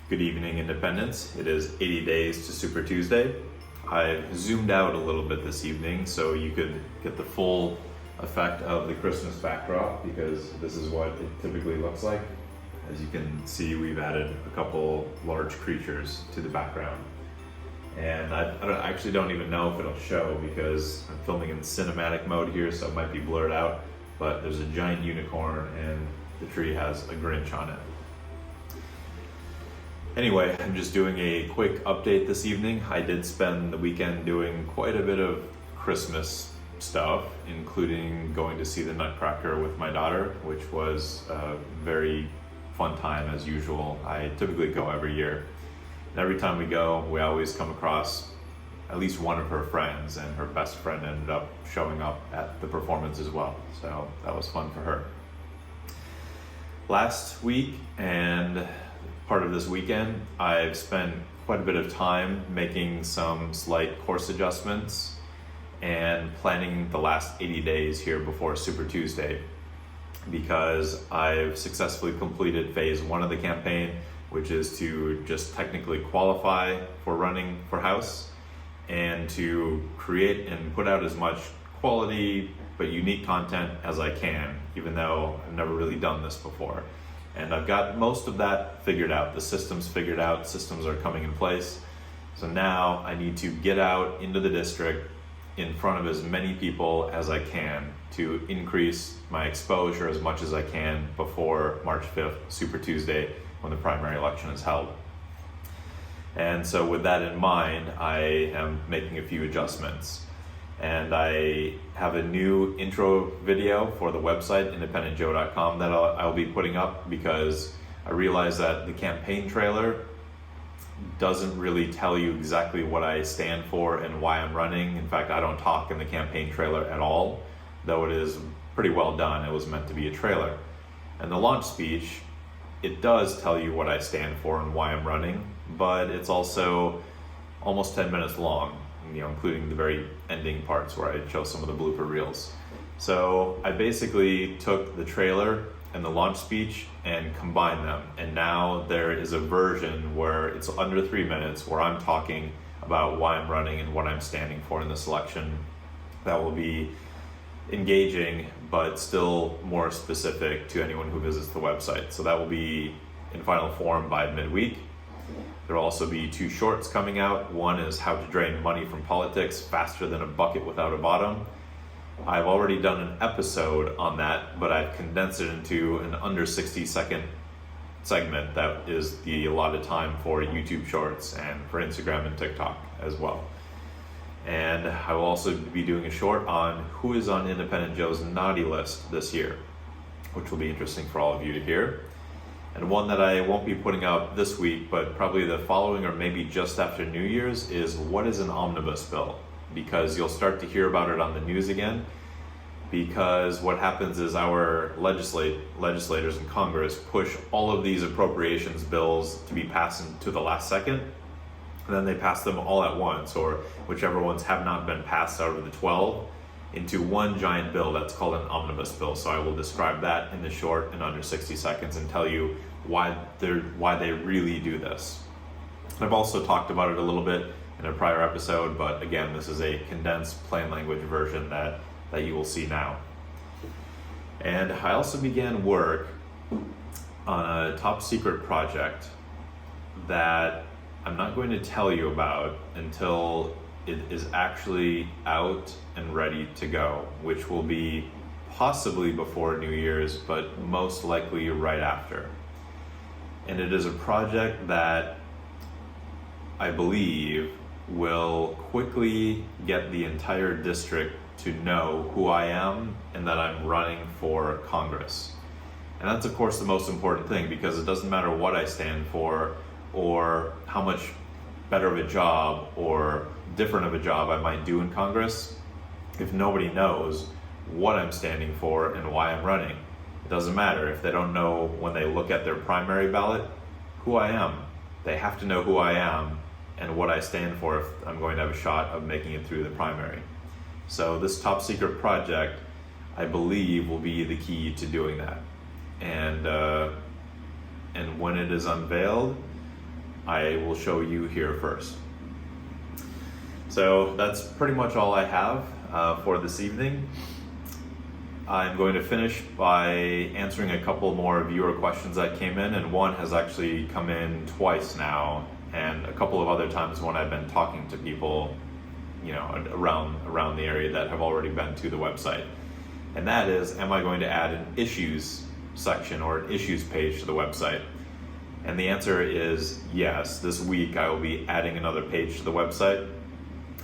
Good evening, Independence. It is 80 days to Super Tuesday. I zoomed out a little bit this evening so you could get the full effect of the Christmas backdrop, because this is what it typically looks like. As you can see, we've added a couple large creatures to the background. And I actually don't even know if it'll show because I'm filming in cinematic mode here, so it might be blurred out, but there's a giant unicorn and the tree has a Grinch on it. Anyway, I'm just doing a quick update this evening. I did spend the weekend doing quite a bit of Christmas stuff, including going to see the Nutcracker with my daughter, which was a very fun time as usual. I typically go every year. And every time we go, we always come across at least one of her friends, and her best friend ended up showing up at the performance as well. So that was fun for her. Last week and part of this weekend, I've spent quite a bit of time making some slight course adjustments and planning the last 80 days here before Super Tuesday, because I've successfully completed phase 1 of the campaign, which is to just technically qualify for running for House and to create and put out as much quality but unique content as I can, even though I've never really done this before. And I've got most of that figured out. The system's figured out, systems are coming in place. So now I need to get out into the district in front of as many people as I can to increase my exposure as much as I can before March 5th, Super Tuesday, when the primary election is held. And so with that in mind, I am making a few adjustments. And I have a new intro video for the website, independentjoe.com, that I'll be putting up, because I realized that the campaign trailer doesn't really tell you exactly what I stand for and why I'm running. In fact, I don't talk in the campaign trailer at all, though it is pretty well done. It was meant to be a trailer. And the launch speech, it does tell you what I stand for and why I'm running, but it's also almost 10 minutes long, including the very ending parts where I show some of the blooper reels. So I basically took the trailer and the launch speech and combined them, and now there is a version where it's under 3 minutes where I'm talking about why I'm running and what I'm standing for in this election. That will be engaging but still more specific to anyone who visits the website. So that will be in final form by midweek. There will also be 2 shorts coming out. One is how to drain money from politics faster than a bucket without a bottom. I've already done an episode on that, but I've condensed it into an under 60-second segment that is the allotted time for YouTube shorts and for Instagram and TikTok as well. And I will also be doing a short on who is on Independent Joe's naughty list this year, which will be interesting for all of you to hear. And one that I won't be putting out this week, but probably the following or maybe just after New Year's, is what is an omnibus bill? Because you'll start to hear about it on the news again, because what happens is our legislators in Congress push all of these appropriations bills to be passed to the last second, and then they pass them all at once, or whichever ones have not been passed out of the 12, into one giant bill that's called an omnibus bill. So I will describe that in the short in under 60 seconds and tell you why they really do this. I've also talked about it a little bit in a prior episode, but again, this is a condensed plain language version that you will see now. And I also began work on a top secret project that I'm not going to tell you about until it is actually out and ready to go, which will be possibly before New Year's, but most likely right after. And it is a project that I believe will quickly get the entire district to know who I am and that I'm running for Congress. And that's of course the most important thing, because it doesn't matter what I stand for or how much better of a job or different of a job I might do in Congress if nobody knows what I'm standing for and why I'm running. It doesn't matter if they don't know when they look at their primary ballot who I am. They have to know who I am and what I stand for if I'm going to have a shot of making it through the primary. So this top secret project, I believe, will be the key to doing that. And when it is unveiled, I will show you here first. So that's pretty much all I have for this evening. I'm going to finish by answering a couple more viewer questions that came in, and one has actually come in twice now, and a couple of other times when I've been talking to people, around the area that have already been to the website. And that is, am I going to add an issues section or an issues page to the website? And the answer is yes. This week I will be adding another page to the website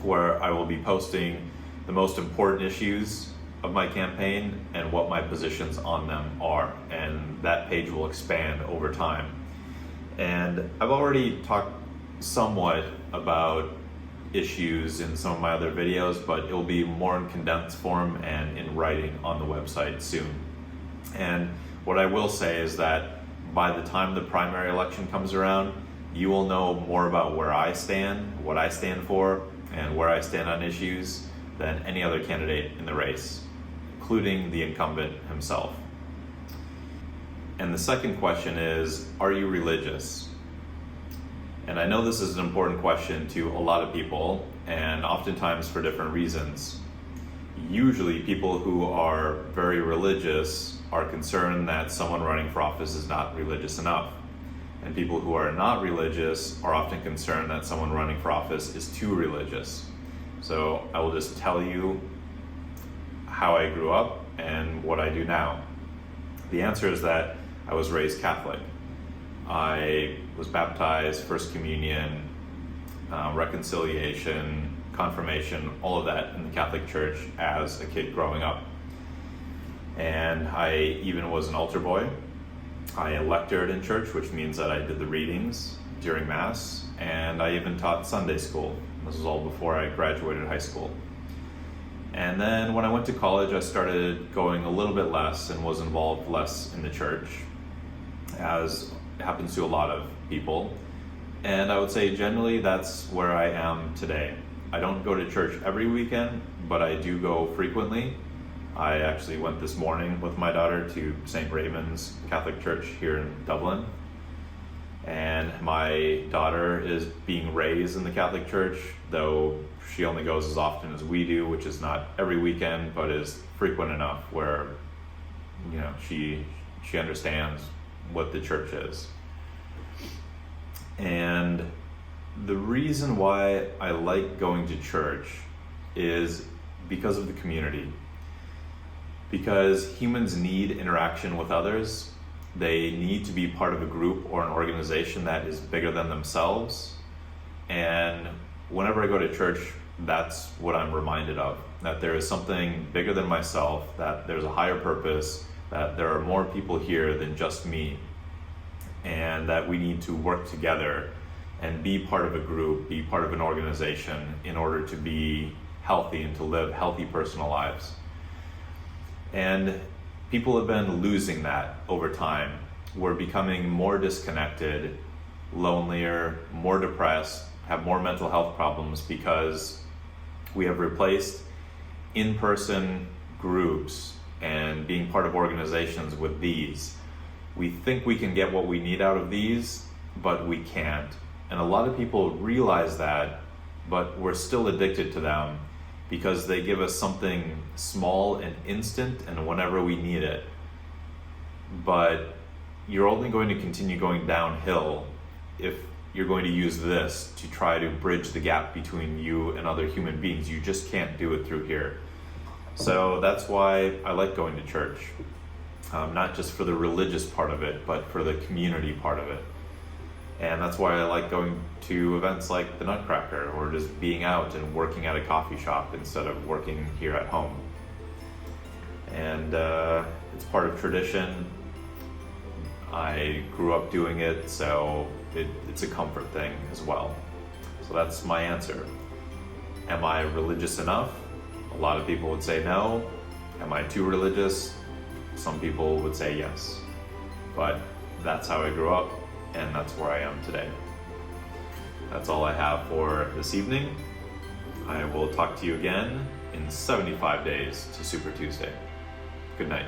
where I will be posting the most important issues of my campaign and what my positions on them are, and that page will expand over time. And I've already talked somewhat about issues in some of my other videos, but it will be more in condensed form and in writing on the website soon. And what I will say is that by the time the primary election comes around, you will know more about where I stand, what I stand for, and where I stand on issues than any other candidate in the race, including the incumbent himself. And the second question is, are you religious? And I know this is an important question to a lot of people, and oftentimes for different reasons. Usually people who are very religious are concerned that someone running for office is not religious enough. And people who are not religious are often concerned that someone running for office is too religious. So I will just tell you how I grew up and what I do now. The answer is that I was raised Catholic. I was baptized, First Communion, reconciliation, confirmation, all of that in the Catholic Church as a kid growing up. And I even was an altar boy. I lectured in church, which means that I did the readings during Mass, and I even taught Sunday school. This was all before I graduated high school. And then when I went to college, I started going a little bit less and was involved less in the church, as happens to a lot of people. And I would say generally that's where I am today. I don't go to church every weekend, but I do go frequently. I actually went this morning with my daughter to St. Raymond's Catholic Church here in Dublin. And my daughter is being raised in the Catholic Church, though she only goes as often as we do, which is not every weekend, but is frequent enough where, she understands what the church is. And the reason why I like going to church is because of the community. Because humans need interaction with others. They need to be part of a group or an organization that is bigger than themselves. And whenever I go to church, that's what I'm reminded of, that there is something bigger than myself, that there's a higher purpose, that there are more people here than just me, and that we need to work together and be part of a group, be part of an organization in order to be healthy and to live healthy personal lives. And people have been losing that over time. We're becoming more disconnected, lonelier, more depressed, have more mental health problems because we have replaced in-person groups and being part of organizations with these. We think we can get what we need out of these, but we can't. And a lot of people realize that, but we're still addicted to them because they give us something small and instant and whenever we need it. But you're only going to continue going downhill if you're going to use this to try to bridge the gap between you and other human beings. You just can't do it through here. So that's why I like going to church. Not just for the religious part of it, but for the community part of it. And that's why I like going to events like the Nutcracker, or just being out and working at a coffee shop instead of working here at home. And it's part of tradition. I grew up doing it, so it's a comfort thing as well. So that's my answer. Am I religious enough? A lot of people would say no. Am I too religious? Some people would say yes. But that's how I grew up, and that's where I am today. That's all I have for this evening. I will talk to you again in 75 days to Super Tuesday. Good night.